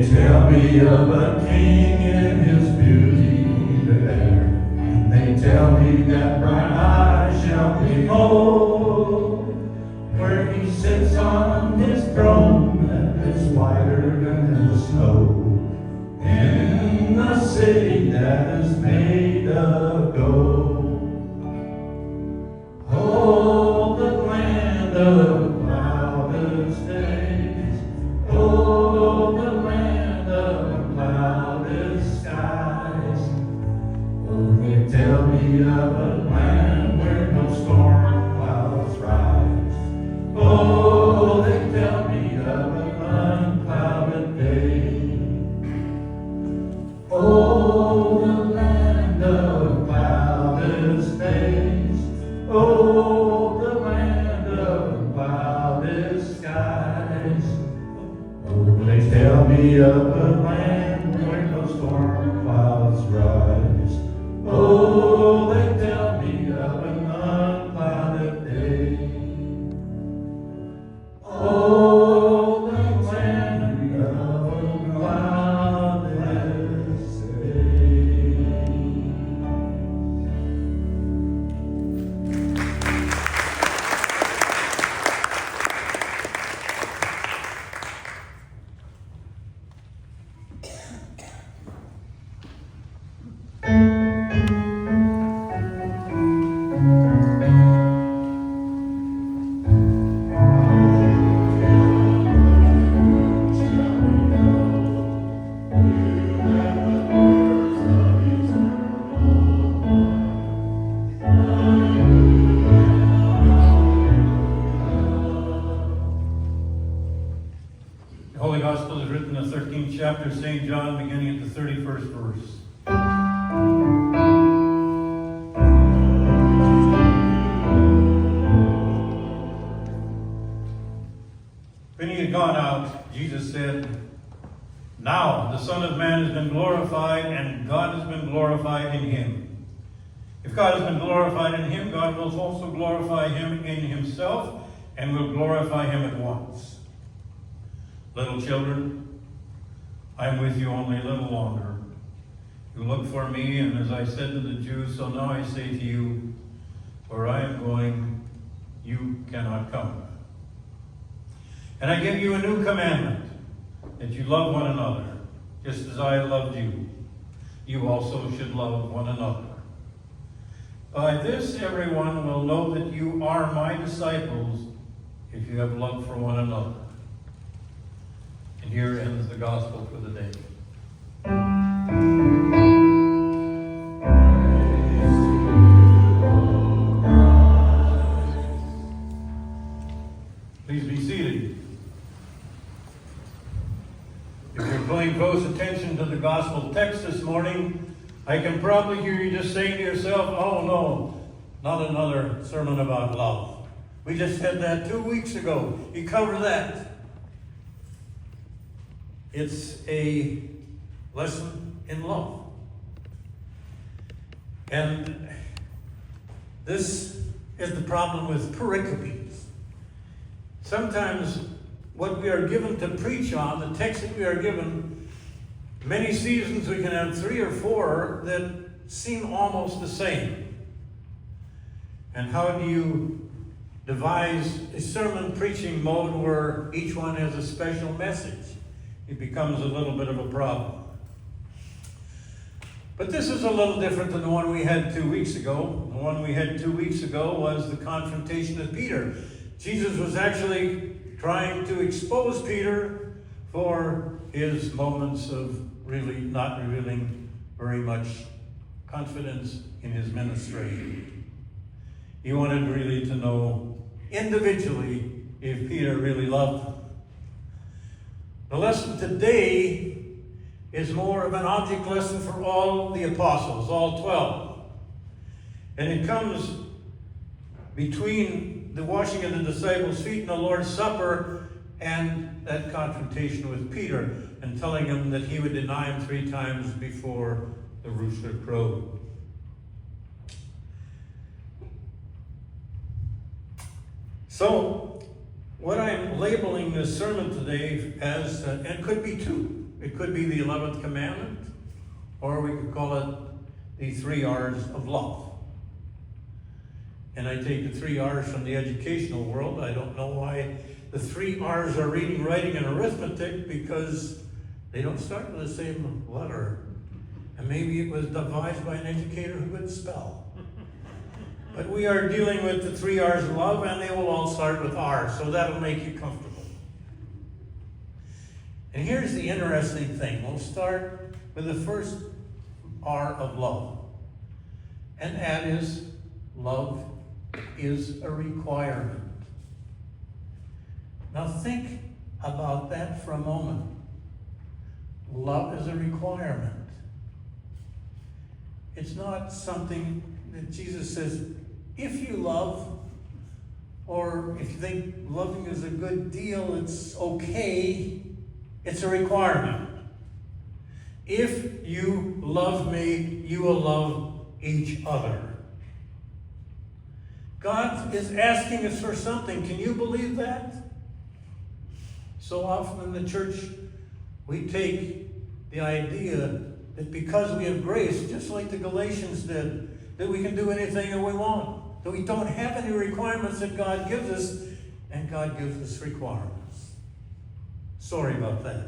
they tell me of a king in his beauty there, and they tell me that bright eyes shall behold, where he sits on his throne that is whiter than the snow, in the city that is made of gold. Oh, the land of cloudless days. Oh, the land of cloudless skies. Oh, they tell me of a land where no storm clouds rise. Oh, they tell me of an unclouded day. Oh, the land of cloudless days. Oh, the land of cloudless skies. Oh, they tell me of a land where no storm clouds rise. Oh, they tell me of an unclouded day. Oh, the land of cloudless day. The Holy Gospel is written in the 13th chapter of St. John, beginning at the 31st verse. When he had gone out, Jesus said, "Now the Son of Man has been glorified, and God has been glorified in him. If God has been glorified in him, God will also glorify him in himself, and will glorify him at once. Little children, I am with you only a little longer. You look for me, and as I said to the Jews, so now I say to you, where I am going, you cannot come. And I give you a new commandment, that you love one another, just as I loved you. You also should love one another. By this everyone will know that you are my disciples, if you have love for one another." And here ends the gospel for the day. Please be seated. If you're paying close attention to the gospel text this morning, I can probably hear you just saying to yourself, "Oh no, not another sermon about love. We just had that 2 weeks ago. You covered that." It's a lesson in love. And this is the problem with pericopes. Sometimes what we are given to preach on, the text that we are given, many seasons we can have 3 or 4 that seem almost the same. And how do you devise a sermon preaching mode where each one has a special message? It becomes a little bit of a problem. But this is a little different than the one we had 2 weeks ago. The one we had 2 weeks ago was the confrontation with Peter. Jesus was actually trying to expose Peter for his moments of really not revealing very much confidence in his ministry. He wanted really to know individually if Peter really loved him. The lesson today is more of an object lesson for all the apostles, all 12. And it comes between the washing of the disciples' feet and the Lord's Supper and that confrontation with Peter and telling him that he would deny him 3 times before the rooster crowed. So, what I'm labeling this sermon today as, and could be 2, It could be the 11th commandment, or we could call it the 3 R's of love. And I take the 3 R's from the educational world. I don't know why the 3 R's are reading, writing, and arithmetic, because they don't start with the same letter. And maybe it was devised by an educator who couldn't spell. But we are dealing with the 3 R's of love, and they will all start with R, so that'll make you comfortable. And here's the interesting thing. We'll start with the first R of love. And that is, love is a requirement. Now think about that for a moment. Love is a requirement. It's not something that Jesus says, if you love, or if you think loving is a good deal, it's okay. It's a requirement. If you love me, you will love each other. God is asking us for something. Can you believe that? So often in the church, we take the idea that because we have grace, just like the Galatians did, that we can do anything that we want. That we don't have any requirements that God gives us, and God gives us requirements. Sorry about that.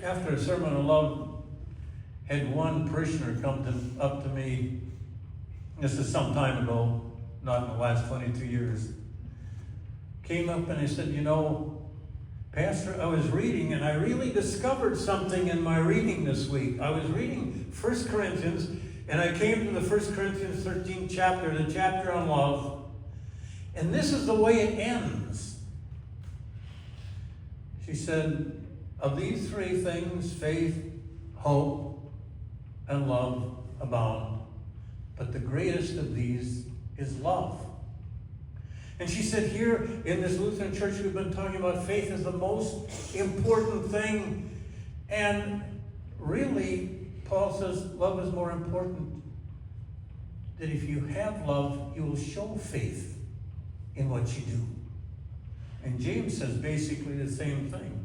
After a sermon on love, had one parishioner come up to me, this is some time ago, not in the last 22 years, came up and he said, you know, Pastor, I was reading and I really discovered something in my reading this week. I was reading 1 Corinthians and I came to the 1 Corinthians 13th chapter, the chapter on love, and this is the way it ends. She said, of these 3 things, faith, hope, and love abound. But the greatest of these is love. And she said, here in this Lutheran church, we've been talking about faith as the most important thing. And really, Paul says love is more important. That if you have love, you will show faith in what you do. And James says basically the same thing.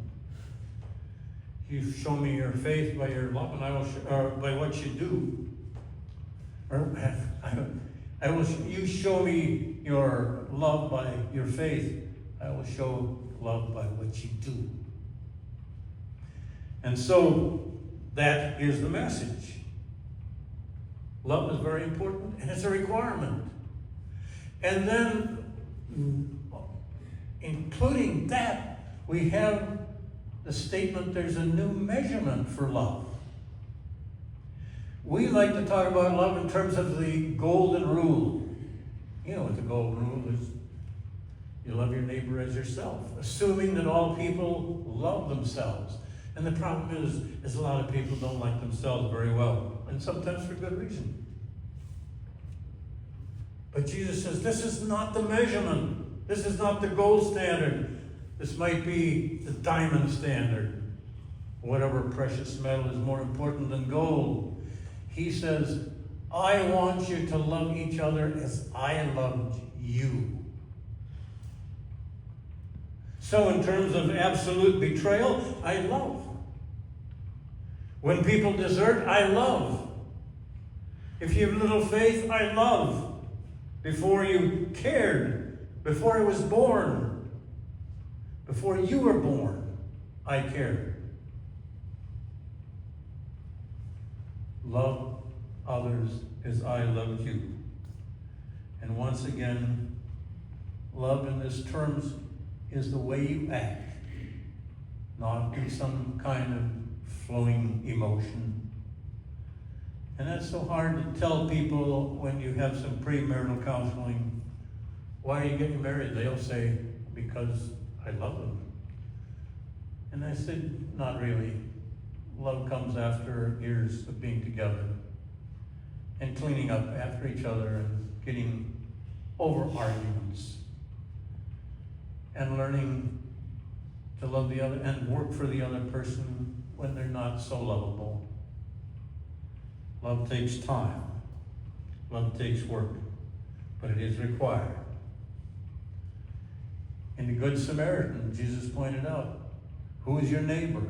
You show me your faith by your love, and I will by what you do. Or you show me your love by your faith, I will show love by what you do. And so that is the message. Love is very important, and it's a requirement. And then, including that, we have the statement, there's a new measurement for love. We like to talk about love in terms of the golden rule. You know what the golden rule is. You love your neighbor as yourself, assuming that all people love themselves. And the problem is a lot of people don't like themselves very well, and sometimes for good reason. But Jesus says, this is not the measurement. This is not the gold standard. This might be the diamond standard. Whatever precious metal is more important than gold. He says, I want you to love each other as I loved you. So in terms of absolute betrayal, I love. When people desert, I love. If you have little faith, I love. Before you cared, before I was born, before you were born, I cared. Love others as I loved you. And once again, love in this terms is the way you act, not in some kind of flowing emotion. And that's so hard to tell people when you have some premarital counseling. Why are you getting married? They'll say, because I love them. And I said, not really. Love comes after years of being together and cleaning up after each other and getting over arguments and learning to love the other and work for the other person when they're not so lovable. Love takes time. Love takes work, but it is required. In the Good Samaritan, Jesus pointed out, who is your neighbor?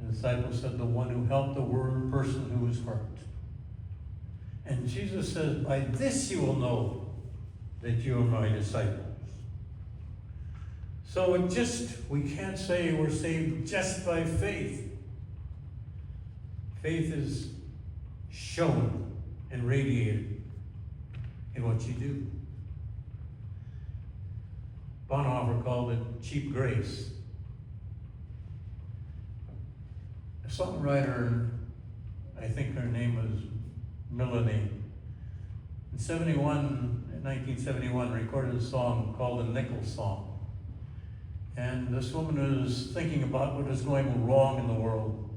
The disciple said, the one who helped the person who was hurt. And Jesus says, by this you will know that you are my disciples. So we can't say we're saved just by faith. Faith is shown and radiated in what you do. Bonhoeffer called it cheap grace. A songwriter, I think her name was Melanie, in 1971, recorded a song called the Nickel Song. And this woman was thinking about what was going wrong in the world.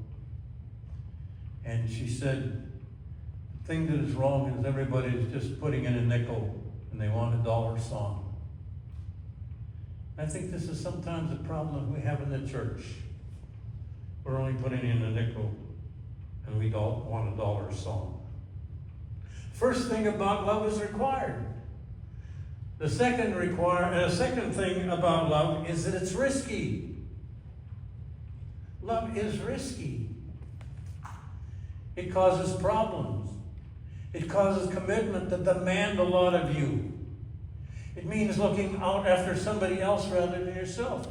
And she said, the thing that is wrong is everybody's just putting in a nickel and they want a dollar song. I think this is sometimes a problem that we have in the church. We're only putting in a nickel and we don't want a dollar song. First thing about love is required. The second thing about love is that it's risky. Love is risky. It causes problems. It causes commitment that demand a lot of you. It means looking out after somebody else rather than yourself.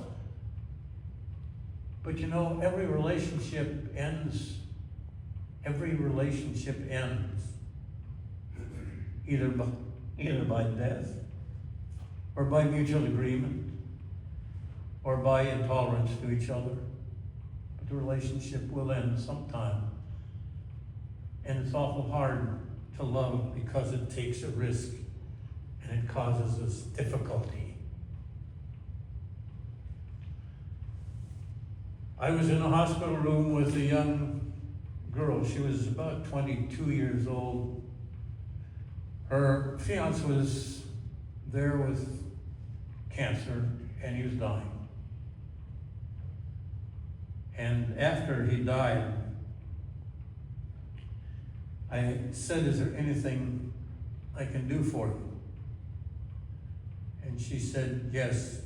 But you know, every relationship ends. Every relationship ends. Either by death, or by mutual agreement, or by intolerance to each other. But the relationship will end sometime. And it's awful hard to love because it takes a risk and it causes us difficulty. I was in a hospital room with a young girl. She was about 22 years old. Her fiance was there with cancer and he was dying. And after he died, I said, is there anything I can do for you? And she said, yes,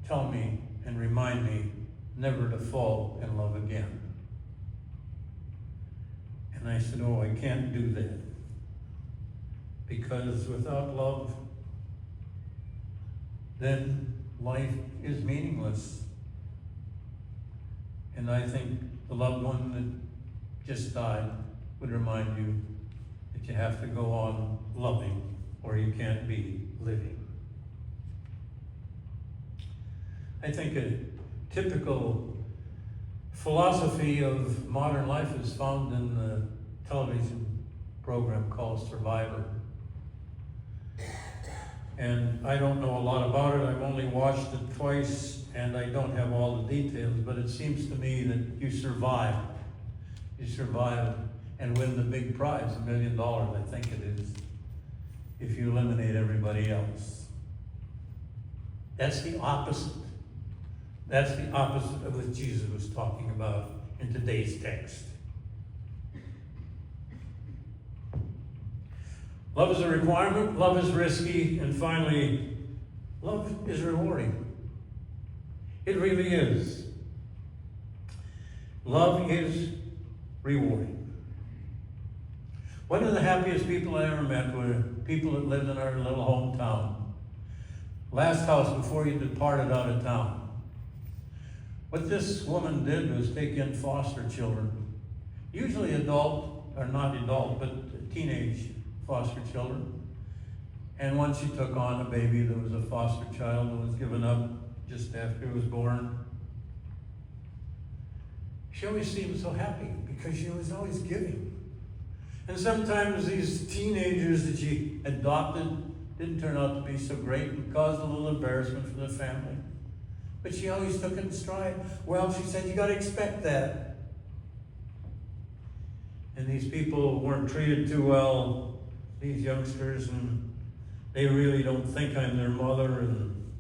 tell me and remind me never to fall in love again. And I said, oh, I can't do that. Because without love, then life is meaningless. And I think the loved one that just died would remind you that you have to go on loving or you can't be living. I think a typical philosophy of modern life is found in the television program called Survivor. And I don't know a lot about it. I've only watched it twice and I don't have all the details, but it seems to me that you survive. You survive and win the big prize, $1 million, I think it is, if you eliminate everybody else. That's the opposite. That's the opposite of what Jesus was talking about in today's text. Love is a requirement, love is risky, and finally, love is rewarding. It really is. Love is rewarding. One of the happiest people I ever met were people that lived in our little hometown. Last house before you departed out of town. What this woman did was take in foster children. Usually adult, or not adult, but teenage foster children. And once she took on a baby that was a foster child that was given up just after it was born. She always seemed so happy because she was always giving. And sometimes these teenagers that she adopted didn't turn out to be so great and caused a little embarrassment for the family. But she always took it in stride. Well, she said, you got to expect that. And these people weren't treated too well, these youngsters, and they really don't think I'm their mother. And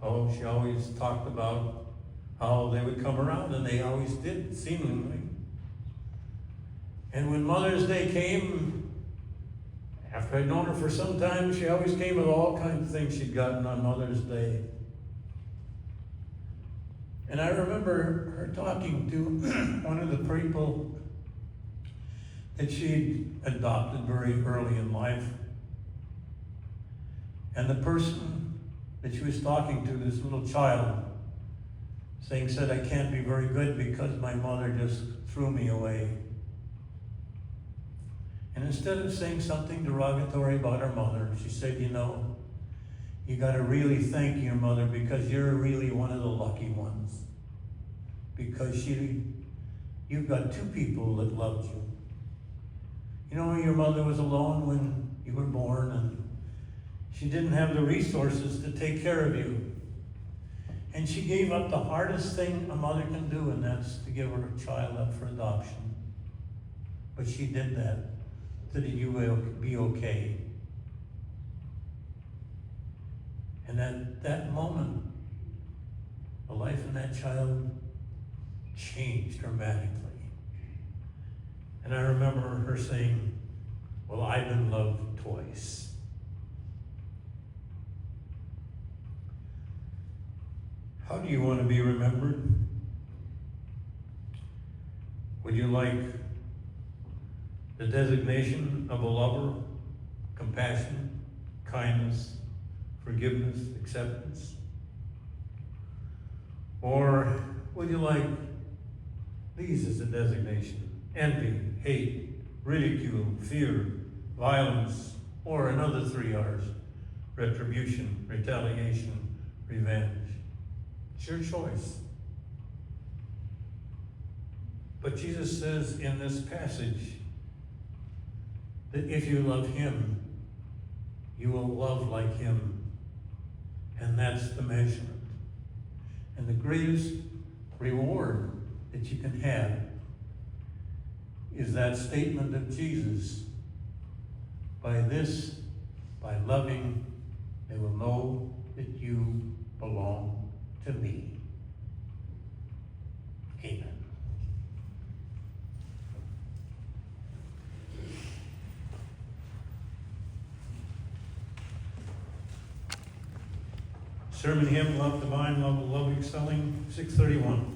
oh, she always talked about how they would come around, and they always did, seemingly. And when Mother's Day came, after I'd known her for some time, she always came with all kinds of things she'd gotten on Mother's Day. And I remember her talking to one of the people that she'd adopted very early in life. And the person that she was talking to, this little child, said, I can't be very good because my mother just threw me away. And instead of saying something derogatory about her mother, she said, you got to really thank your mother because you're really one of the lucky ones. Because you've got two people that loved you. Your mother was alone when you were born, and she didn't have the resources to take care of you. And she gave up the hardest thing a mother can do, and that's to give her child up for adoption. But she did that so that you will be okay. And at that moment, the life of that child changed dramatically. And I remember her saying, well, I've been loved twice. How do you want to be remembered? Would you like the designation of a lover, compassion, kindness, forgiveness, acceptance? Or would you like these as a designation? Envy, hate, ridicule, fear, violence, or another 3 R's, retribution, retaliation, revenge. It's your choice. But Jesus says in this passage that if you love him, you will love like him. And that's the measurement. And the greatest reward that you can have is that statement of Jesus. By loving, they will know that you belong to me. Amen. Sermon hymn, Love Divine, Love Excelling, 631.